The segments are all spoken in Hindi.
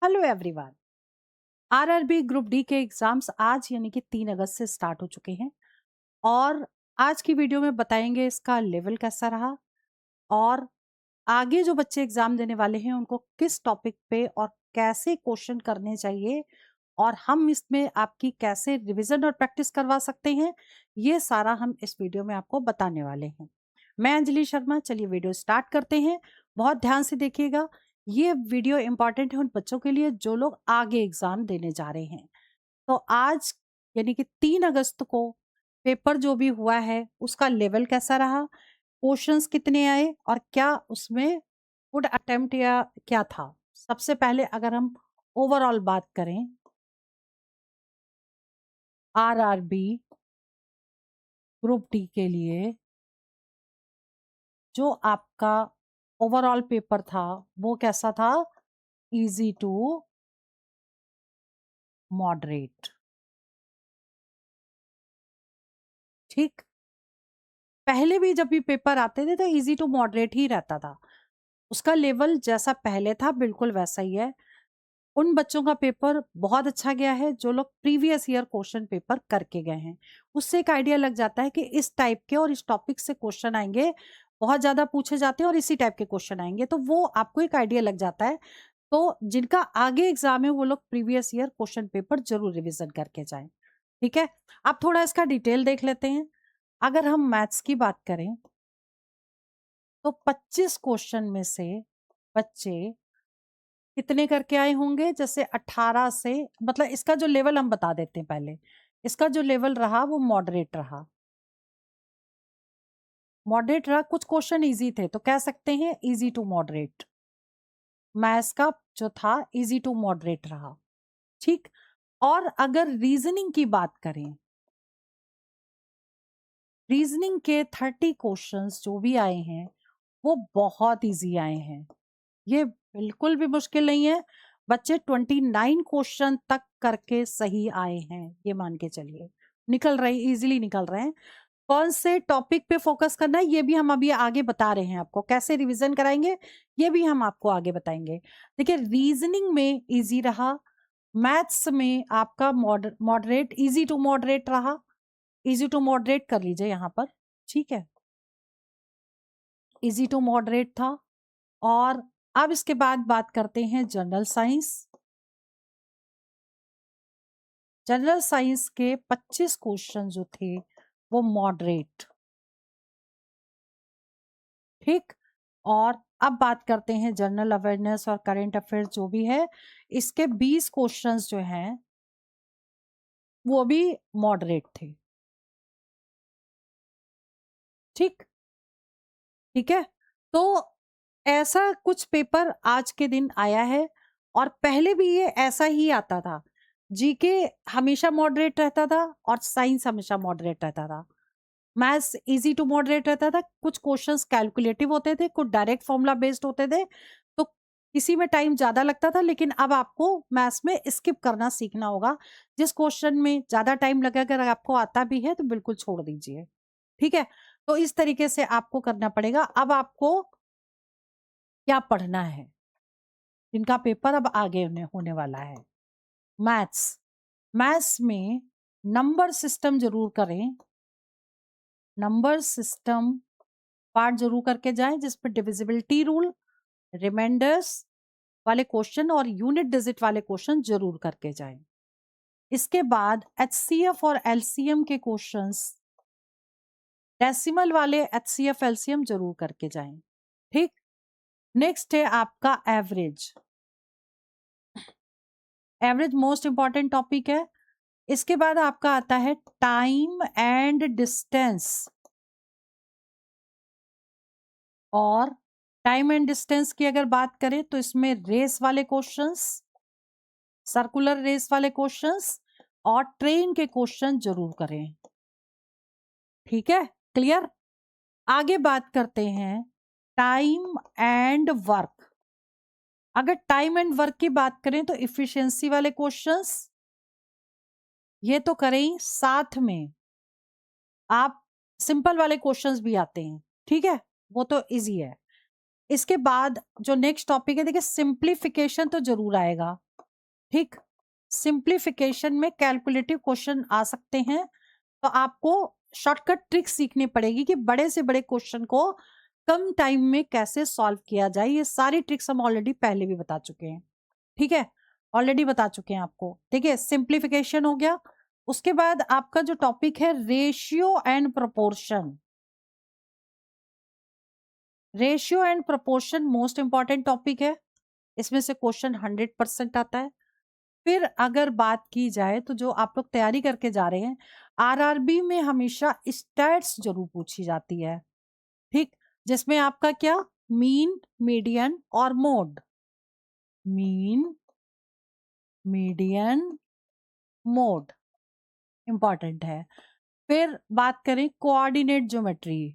Hello everyone. RRB group D के एग्जाम्स आज यानी कि 3 अगस्त से स्टार्ट हो चुके हैं और आज की वीडियो में बताएंगे इसका लेवल कैसा रहा और आगे जो बच्चे एग्जाम देने वाले हैं उनको किस टॉपिक पे और कैसे क्वेश्चन करने चाहिए और हम इसमें आपकी कैसे रिवीजन और प्रैक्टिस करवा सकते हैं, ये सारा हम इस वीडियो में आपको बताने वाले हैं। मैं अंजलि शर्मा, चलिए वीडियो स्टार्ट करते हैं। बहुत ध्यान से देखिएगा, ये वीडियो इंपॉर्टेंट है उन बच्चों के लिए जो लोग आगे एग्जाम देने जा रहे हैं। तो आज यानी कि 3 अगस्त को पेपर जो भी हुआ है उसका लेवल कैसा रहा, क्वेश्चंस कितने आए और क्या उसमें गुड अटेम्प्ट या क्या था। सबसे पहले अगर हम ओवरऑल बात करें, आरआरबी ग्रुप डी के लिए जो आपका ओवरऑल पेपर था वो कैसा था, इजी टू मॉडरेट। ठीक, पहले भी जब भी पेपर आते थे तो इजी टू मॉडरेट ही रहता था। उसका लेवल जैसा पहले था बिल्कुल वैसा ही है। उन बच्चों का पेपर बहुत अच्छा गया है जो लोग प्रीवियस ईयर क्वेश्चन पेपर करके गए हैं। उससे एक आइडिया लग जाता है कि इस टाइप के और इस टॉपिक से क्वेश्चन आएंगे, बहुत ज्यादा पूछे जाते हैं और इसी टाइप के क्वेश्चन आएंगे, तो वो आपको एक आइडिया लग जाता है। तो जिनका आगे एग्जाम है वो लोग प्रीवियस ईयर क्वेश्चन पेपर जरूर रिवीजन करके जाएं। ठीक है, अब थोड़ा इसका डिटेल देख लेते हैं। अगर हम मैथ्स की बात करें तो 25 क्वेश्चन में से बच्चे कितने करके आए होंगे, जैसे 18 से, मतलब इसका जो लेवल हम बता देते हैं पहले। इसका जो लेवल रहा वो मॉडरेट रहा। मॉडरेट रहा, कुछ क्वेश्चन इजी थे तो कह सकते हैं इजी टू मॉडरेट। मैथ्स का जो था इजी टू मॉडरेट रहा। ठीक, और अगर रीजनिंग की बात करें, रीजनिंग के 30 क्वेश्चंस जो भी आए हैं वो बहुत इजी आए हैं। ये बिल्कुल भी मुश्किल नहीं है। बच्चे 29 क्वेश्चन तक करके सही आए हैं, ये मान के चलिए। निकल रहे, इजीली निकल रहे हैं। कौन से टॉपिक पे फोकस करना है ये भी हम अभी आगे बता रहे हैं आपको, कैसे रिवीजन कराएंगे ये भी हम आपको आगे बताएंगे। देखिए, रीजनिंग में इजी रहा, मैथ्स में आपका मॉडरेट, इजी टू मॉडरेट रहा। इजी टू मॉडरेट कर लीजिए यहाँ पर, ठीक है, इजी टू मॉडरेट था। और अब इसके बाद बात करते हैं जनरल साइंस। जनरल साइंस के 25 क्वेश्चन जो थे वो मॉडरेट। ठीक, और अब बात करते हैं जनरल अवेयरनेस और करंट अफेयर्स जो भी है, इसके 20 क्वेश्चंस जो हैं वो भी मॉडरेट थे। ठीक, ठीक है, तो ऐसा कुछ पेपर आज के दिन आया है और पहले भी ये ऐसा ही आता था। जीके हमेशा मॉडरेट रहता था और साइंस हमेशा मॉडरेट रहता था। मैथ्स इजी टू मॉडरेट रहता था, कुछ क्वेश्चंस कैलकुलेटिव होते थे, कुछ डायरेक्ट फॉर्मूला बेस्ड होते थे, तो किसी में टाइम ज्यादा लगता था। लेकिन अब आपको मैथ्स में स्किप करना सीखना होगा। जिस क्वेश्चन में ज्यादा टाइम लगे अगर आपको आता भी है तो बिल्कुल छोड़ दीजिए। ठीक है, तो इस तरीके से आपको करना पड़ेगा। अब आपको क्या पढ़ना है, जिनका पेपर अब आगे होने वाला है। मैथ्स, मैथ्स में नंबर सिस्टम जरूर करें, नंबर सिस्टम पार्ट जरूर करके जाएं जिसपे डिविजिबिलिटी रूल, रिमाइंडर्स वाले क्वेश्चन और यूनिट डिजिट वाले क्वेश्चन जरूर करके जाएं। इसके बाद एचसीएफ और एलसीएम के क्वेश्चंस, डेसिमल वाले एचसीएफ एलसीएम जरूर करके जाएं। ठीक, नेक्स्ट है आपका average. Average most important topic है। इसके बाद आपका आता है टाइम एंड डिस्टेंस, और टाइम एंड डिस्टेंस की अगर बात करें तो इसमें रेस वाले क्वेश्चंस, सर्कुलर रेस वाले क्वेश्चंस और ट्रेन के क्वेश्चन जरूर करें। ठीक है, क्लियर। आगे बात करते हैं टाइम एंड वर्क। अगर टाइम एंड वर्क की बात करें तो इफिशिएंसी वाले क्वेश्चंस ये तो करें ही, साथ में आप सिंपल वाले क्वेश्चंस भी आते हैं। ठीक है, वो तो इजी है। इसके बाद जो नेक्स्ट टॉपिक है, देखिए सिंप्लीफिकेशन तो जरूर आएगा। ठीक। सिंप्लीफिकेशन में कैलकुलेटिव क्वेश्चन आ सकते हैं, तो आपको शॉर्टकट ट्रिक सीखनी पड़ेगी कि बड़े से बड़े क्वेश्चन को कम टाइम में कैसे सॉल्व किया जाए। ये सारी ट्रिक्स हम ऑलरेडी पहले भी बता चुके हैं, ठीक है, ऑलरेडी बता चुके हैं आपको। देखिए, सिंप्लीफिकेशन हो गया। उसके बाद आपका जो टॉपिक है ratio and proportion. Ratio and proportion most important topic है, इसमें से क्वेश्चन 100% आता है। फिर अगर बात की जाए तो जो आप लोग तैयारी करके जा रहे हैं, आरआरबी में हमेशा स्टैट्स जरूर पूछी जाती है, ठीक, जिसमें आपका क्या, मीन, मीडियन और mode. Mean, median, mode important है। फिर बात करें कोऑर्डिनेट ज्योमेट्री।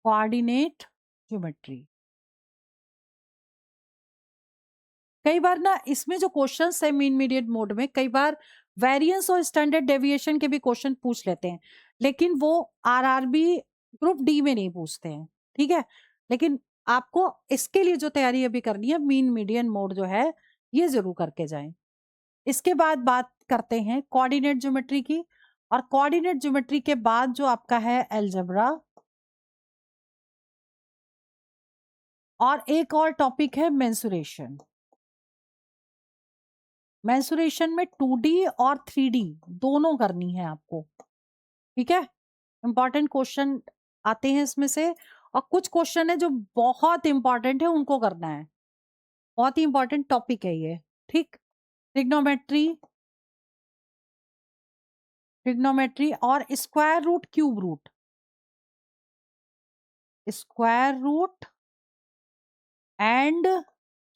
कोऑर्डिनेट ज्योमेट्री कई बार ना इसमें जो क्वेश्चंस है मीन मीडियन मोड में, कई बार वेरिएंस और स्टैंडर्ड डेविएशन के भी क्वेश्चन पूछ लेते हैं, लेकिन वो आरआरबी ग्रुप डी में नहीं पूछते हैं, ठीक है। लेकिन आपको इसके लिए जो तैयारी अभी करनी है, मीन मीडियन मोड जो है, ये जरूर करके जाएं। इसके बाद बात करते हैं कोऑर्डिनेट ज्योमेट्री की, और कोऑर्डिनेट ज्योमेट्री के बाद जो आपका है अलजेब्रा, और एक और टॉपिक है मेंसुरेशन। मेंसुरेशन में 2D और 3D दोनों करनी है आपको, ठीक है। इंपॉर्टेंट क्वेश्चन आते हैं इसमें से, और कुछ क्वेश्चन है जो बहुत इंपॉर्टेंट है, उनको करना है। बहुत ही इंपॉर्टेंट टॉपिक है ये, ठीक। ट्रिग्नोमेट्री, ट्रिग्नोमेट्री और square root, cube root, square root and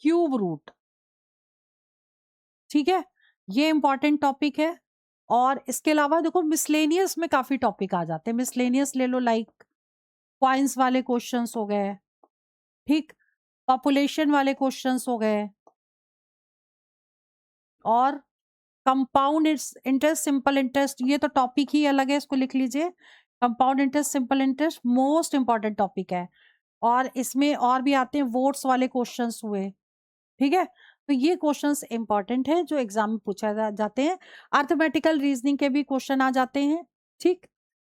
cube root, ठीक है, ये इंपॉर्टेंट टॉपिक है। और इसके अलावा देखो मिसलेनियस में काफी टॉपिक आ जाते हैं। मिसलेनियस ले लो, लाइक कॉइन्स वाले क्वेश्चंस हो गए, ठीक, पॉपुलेशन वाले क्वेश्चंस हो गए, और कंपाउंड इंटरेस्ट, सिंपल इंटरेस्ट, ये तो टॉपिक ही अलग है, इसको लिख लीजिए। Compound interest, simple interest most important topic है। और इसमें और भी आते हैं, वोट्स वाले क्वेश्चंस हुए, ठीक है। तो ये क्वेश्चंस इंपॉर्टेंट है जो एग्जाम में पूछा जाते हैं। अर्थमेटिकल रीजनिंग के भी क्वेश्चन आ जाते हैं, ठीक।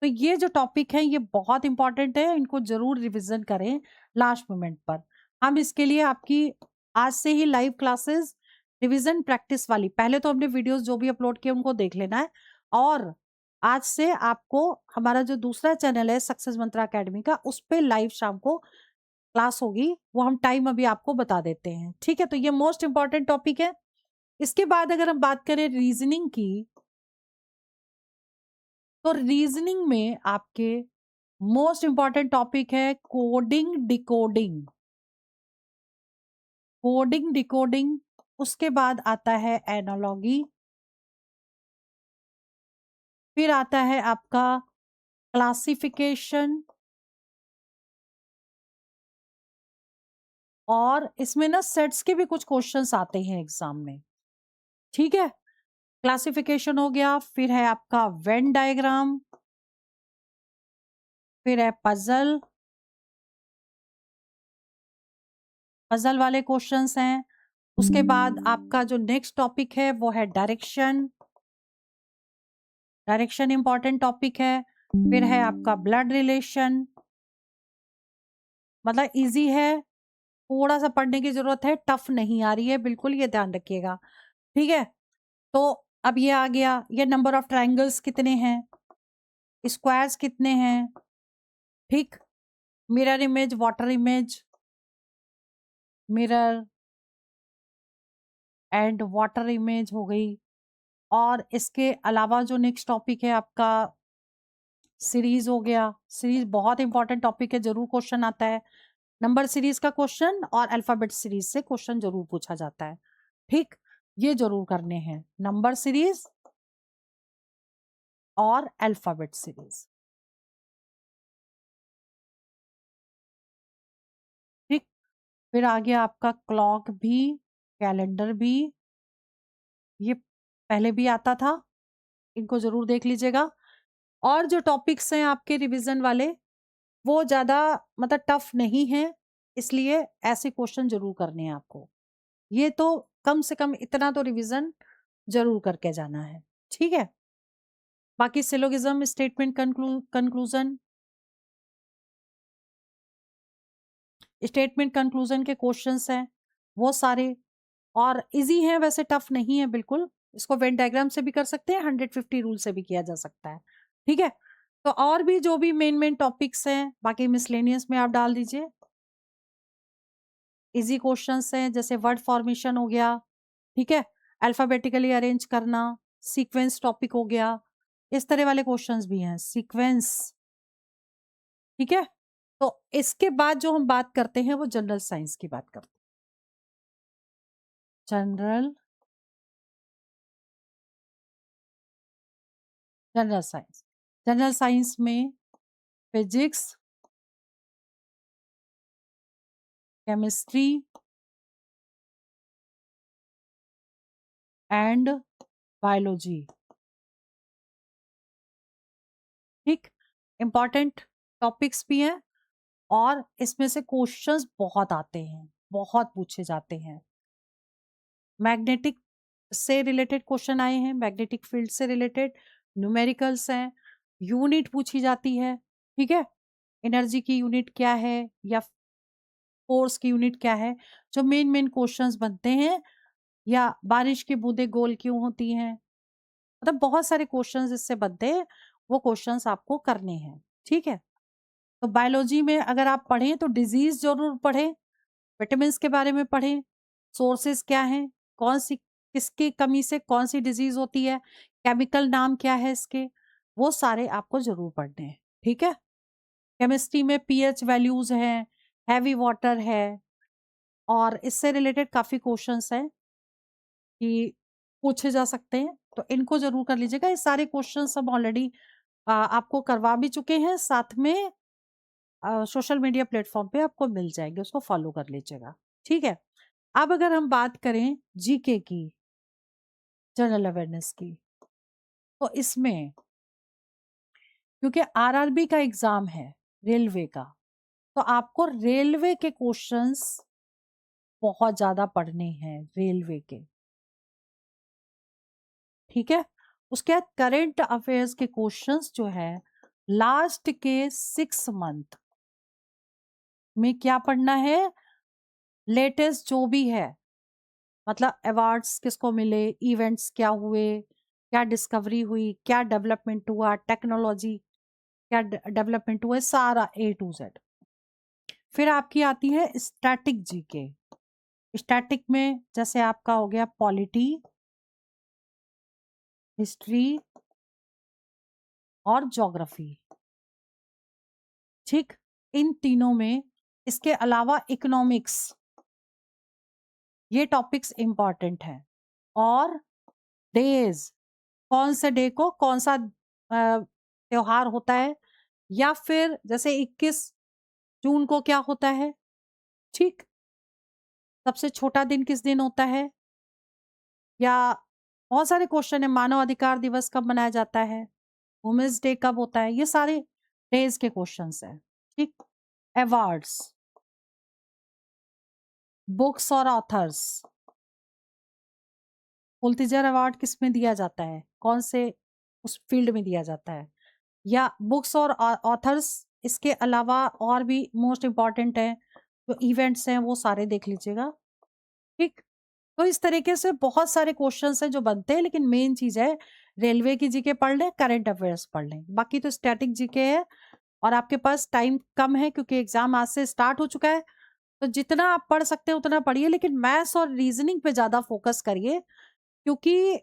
तो ये जो टॉपिक है ये बहुत इंपॉर्टेंट है, इनको जरूर रिवीजन करें लास्ट मोमेंट पर। हम इसके लिए आपकी आज से ही लाइव क्लासेस रिवीजन प्रैक्टिस वाली, पहले तो हमने वीडियोस जो भी अपलोड किए उनको देख लेना है, और आज से आपको हमारा जो दूसरा चैनल है सक्सेस मंत्रा एकेडमी का, उस पे लाइव शाम को क्लास होगी, वो हम टाइम अभी आपको बता देते हैं, ठीक है। तो ये मोस्ट इंपॉर्टेंट टॉपिक है। इसके बाद अगर हम बात करें रीजनिंग की, तो रीजनिंग में आपके मोस्ट इंपॉर्टेंट टॉपिक है कोडिंग डिकोडिंग। कोडिंग डिकोडिंग, उसके बाद आता है एनालॉगी, फिर आता है आपका क्लासिफिकेशन, और इसमें ना सेट्स के भी कुछ क्वेश्चंस आते हैं एग्जाम में, ठीक है। क्लासिफिकेशन हो गया, फिर है आपका वेन डायग्राम, फिर है पजल, पजल वाले क्वेश्चंस हैं। उसके बाद आपका जो नेक्स्ट टॉपिक है वो है डायरेक्शन, डायरेक्शन इंपॉर्टेंट टॉपिक है। फिर है आपका ब्लड रिलेशन, मतलब इजी है, थोड़ा सा पढ़ने की जरूरत है, टफ नहीं आ रही है बिल्कुल, ये ध्यान रखिएगा, ठीक है। तो अब ये आ गया, ये नंबर ऑफ ट्रायंगल्स कितने हैं, स्क्वायर्स कितने हैं, ठीक, mirror image, water image, mirror and water image हो गई। और इसके अलावा जो नेक्स्ट टॉपिक है आपका सीरीज हो गया। सीरीज बहुत इंपॉर्टेंट टॉपिक है, जरूर क्वेश्चन आता है, नंबर सीरीज का क्वेश्चन और अल्फाबेट सीरीज से क्वेश्चन जरूर पूछा जाता है, ठीक। ये जरूर करने हैं, नंबर सीरीज और अल्फाबेट सीरीज, ठीक। फिर आ गया आपका क्लॉक भी, कैलेंडर भी, ये पहले भी आता था, इनको जरूर देख लीजिएगा। और जो टॉपिक्स हैं आपके रिवीजन वाले, वो ज्यादा मतलब टफ नहीं है, इसलिए ऐसे क्वेश्चन जरूर करने हैं आपको, ये तो कम से कम इतना तो रिवीजन जरूर करके जाना है, ठीक है। बाकी syllogism, statement, conclusion, statement conclusion के क्वेश्चंस हैं वो सारे, और इजी हैं, वैसे टफ नहीं है बिल्कुल। इसको वेन डायग्राम से भी कर सकते हैं, 150 रूल से भी किया जा सकता है, ठीक है। तो और भी जो भी मेन मेन टॉपिक्स हैं बाकी मिसलेनियस में आप डाल दीजिए। इजी क्वेश्चंस हैं जैसे वर्ड फॉर्मेशन हो गया, ठीक है, अल्फाबेटिकली अरेंज करना, सीक्वेंस टॉपिक हो गया, इस तरह वाले क्वेश्चंस भी हैं, सीक्वेंस, ठीक है। तो इसके बाद जो हम बात करते हैं वो जनरल साइंस की बात करते हैं। General general science, general science में फिजिक्स, केमिस्ट्री एंड बायोलॉजी, ठीक, इंपॉर्टेंट टॉपिक्स भी हैं, और इसमें से क्वेश्चंस बहुत आते हैं, बहुत पूछे जाते हैं। मैग्नेटिक से रिलेटेड क्वेश्चन आए हैं, मैग्नेटिक फील्ड से रिलेटेड, न्यूमेरिकल्स हैं, यूनिट पूछी जाती है, ठीक है, एनर्जी की यूनिट क्या है या फोर्स की यूनिट क्या है, जो मेन मेन क्वेश्चंस बनते हैं, या बारिश की बूंदें गोल क्यों होती हैं, मतलब बहुत सारे क्वेश्चंस इससे बनते हैं, वो क्वेश्चंस आपको करने हैं, ठीक है। तो बायोलॉजी में अगर आप पढ़ें तो डिजीज जरूर पढ़ें, विटामिन्स के बारे में पढ़ें, सोर्सेस क्या हैं, कौन सी, किसकी कमी से कौन सी डिजीज होती है, केमिकल नाम क्या है इसके, वो सारे आपको जरूर पढ़ने हैं, ठीक है। केमिस्ट्री में पीएच वैल्यूज हैं, हैवी वाटर है, और इससे रिलेटेड काफी क्वेश्चंस हैं कि पूछे जा सकते हैं, तो इनको जरूर कर लीजिएगा। ये सारे क्वेश्चंस हम ऑलरेडी आपको करवा भी चुके हैं, साथ में सोशल मीडिया प्लेटफॉर्म पे आपको मिल जाएंगे, उसको फॉलो कर लीजिएगा, ठीक है। अब अगर हम बात करें जीके की, जनरल अवेयरनेस की, तो इसमें क्योंकि आरआरबी का एग्जाम है, रेलवे का, तो आपको रेलवे के क्वेश्चंस बहुत ज्यादा पढ़ने हैं, रेलवे के, ठीक है। उसके बाद करंट अफेयर्स के क्वेश्चंस जो है लास्ट के 6 मंथ में क्या पढ़ना है, लेटेस्ट जो भी है, मतलब अवार्ड्स किसको मिले, इवेंट्स क्या हुए, क्या डिस्कवरी हुई, क्या डेवलपमेंट हुआ, टेक्नोलॉजी क्या डेवलपमेंट हुआ, सारा A to Z। फिर आपकी आती है स्टैटिक जीके, स्टैटिक में जैसे आपका हो गया पॉलिटी, हिस्ट्री और ज्योग्राफी, ठीक, इन तीनों में, इसके अलावा इकोनॉमिक्स, ये टॉपिक्स इंपॉर्टेंट हैं, और डेज, कौन से डे को कौन सा त्योहार होता है, या फिर जैसे 21 जून को क्या होता है, ठीक, सबसे छोटा दिन किस दिन होता है, या बहुत सारे क्वेश्चन है, मानव अधिकार दिवस कब मनाया जाता है, वुमेन्स डे कब होता है, ये सारे डेज के क्वेश्चंस हैं, ठीक। अवार्ड्स, बुक्स और ऑथर्स, पुलित्जर अवार्ड किस में दिया जाता है, कौन से उस फील्ड में दिया जाता है, या बुक्स और ऑथर्स, इसके अलावा और भी मोस्ट इम्पॉर्टेंट है जो इवेंट्स हैं वो सारे देख लीजिएगा, ठीक। तो इस तरीके से बहुत सारे क्वेश्चंस हैं जो बनते हैं, लेकिन मेन चीज है रेलवे की जीके पढ़ लें, करंट अफेयर्स पढ़ लें, बाकी तो स्टैटिक जीके है, और आपके पास टाइम कम है क्योंकि एग्जाम आज से स्टार्ट हो चुका है, तो जितना आप पढ़ सकते हैं उतना पढ़िए, लेकिन मैथ्स और रीजनिंग पे ज्यादा फोकस करिए, क्योंकि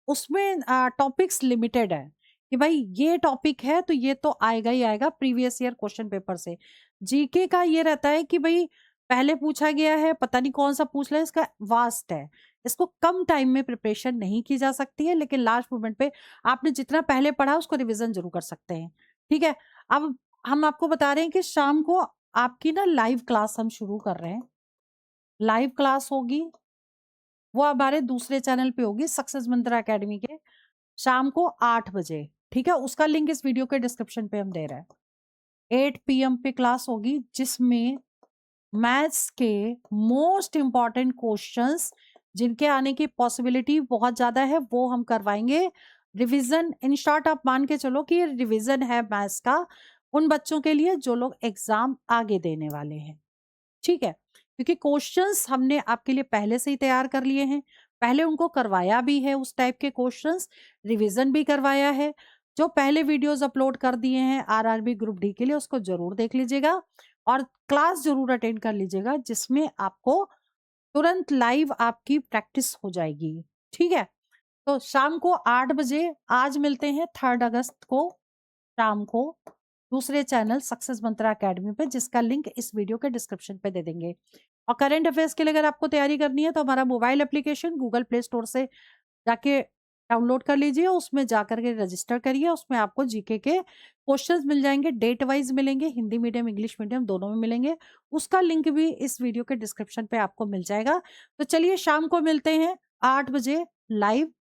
उसमें टॉपिक्स लिमिटेड है, कि भाई ये टॉपिक है तो ये तो आएगा ही आएगा प्रीवियस ईयर क्वेश्चन पेपर से। जीके का ये रहता है कि भाई पहले पूछा गया है, पता नहीं कौन सा पूछ ले, इसका वास्ट है, इसको कम टाइम में प्रिपरेशन नहीं की जा सकती है, लेकिन लास्ट मोमेंट पे आपने जितना पहले पढ़ा उसको रिविजन जरूर कर सकते हैं, ठीक है। अब हम आपको बता रहे हैं कि शाम को आपकी ना लाइव क्लास हम शुरू कर रहे हैं, लाइव क्लास होगी, वो हमारे दूसरे चैनल पे होगी, सक्सेस मंत्रा एकेडमी के, शाम को 8 बजे, ठीक है। उसका लिंक इस वीडियो के डिस्क्रिप्शन पे हम दे रहे हैं। 8 PM पे क्लास होगी, जिसमें मैथ्स के मोस्ट इम्पॉर्टेंट क्वेश्चंस जिनके आने की पॉसिबिलिटी बहुत ज़्यादा है वो हम करवाएंगे रिवीजन। इन शॉर्ट आप मान के चलो कि ये रिवीजन है मैथ्स का उन बच्चों के लिए जो लोग एग्जाम आगे देने वाले हैं, ठीक है? क्योंकि क्वेश्चंस हमने आपके लिए पहले से ही तैयार कर लिए हैं, पहले उनको करवाया भी है उस टाइप के क्वेश्चंस, रिवीजन भी करवाया है। जो पहले वीडियोस अपलोड कर दिए हैं आरआरबी ग्रुप डी के लिए उसको ज़रूर देख लीजिएगा और क्लास ज़रूर अटेंड कर लीजिएगा जिसमें आपको तुरंत लाइव आपकी प्रैक्टिस हो जाएगी, ठीक है? तो शाम को 8 बजे आज मिलते हैं 3 अगस्त को शाम को दूसरे चैनल सक्सेस मंत्रा अकेडमी पे जिसका लिंक इस वीडियो के डिस्क्रिप्शन पे दे देंगे। और करंट अफेयर्स के लिए अगर आपको तैयारी करनी है तो हमारा mobile application Google play store से जाके डाउनलोड कर लीजिए, उसमें जाकर के रजिस्टर करिए, उसमें आपको जीके के क्वेश्चंस मिल जाएंगे, डेट वाइज मिलेंगे, हिंदी मीडियम इंग्लिश मीडियम दोनों में मिलेंगे। उसका लिंक भी इस वीडियो के डिस्क्रिप्शन पे आपको मिल जाएगा। तो चलिए शाम को मिलते हैं 8 बजे लाइव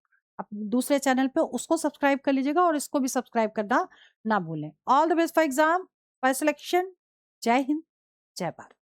दूसरे चैनल पे, उसको सब्सक्राइब कर लीजिएगा और इसको भी सब्सक्राइब करना ना भूलें। All the best for exam, for selection. जय हिंद, जय भारत।